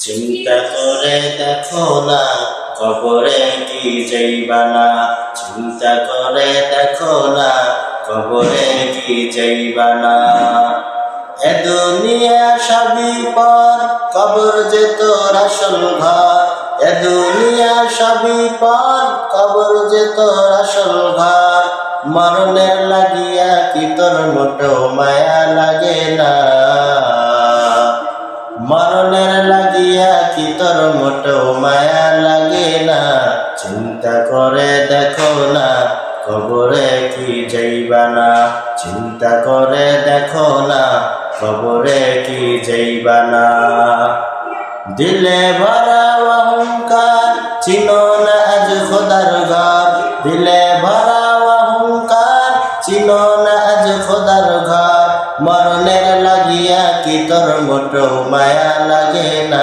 চিন্তা করে দেখো না কবরে কি যাইবা না, চিন্তা করে দেখো না কবরে কি যাইবা না। এ দুনিয়া সবই পর, কবর যে তোর আসল ঘর। এ দুনিয়া সবই পর, কবর যে তোর আসল ঘর। মরণের লাগিয়া কি তোর মোটো মায়া লাগে না, মরণের লাগিয়া কি তোর মোটো মায়া লাগে না। চিন্তা করে দেখো না কবরে কি যাইবা না, চিন্তা করে দেখো না কবরে কি যাইবা না। দিলে ভরা অহংকার, চিনো না আজ খোদার ঘর। দিলে ভরা অহংকার, চিনো না আজ খোদার ঘর। মরণের লাগিয়া কি তোর মোটো মায়া লাগে না।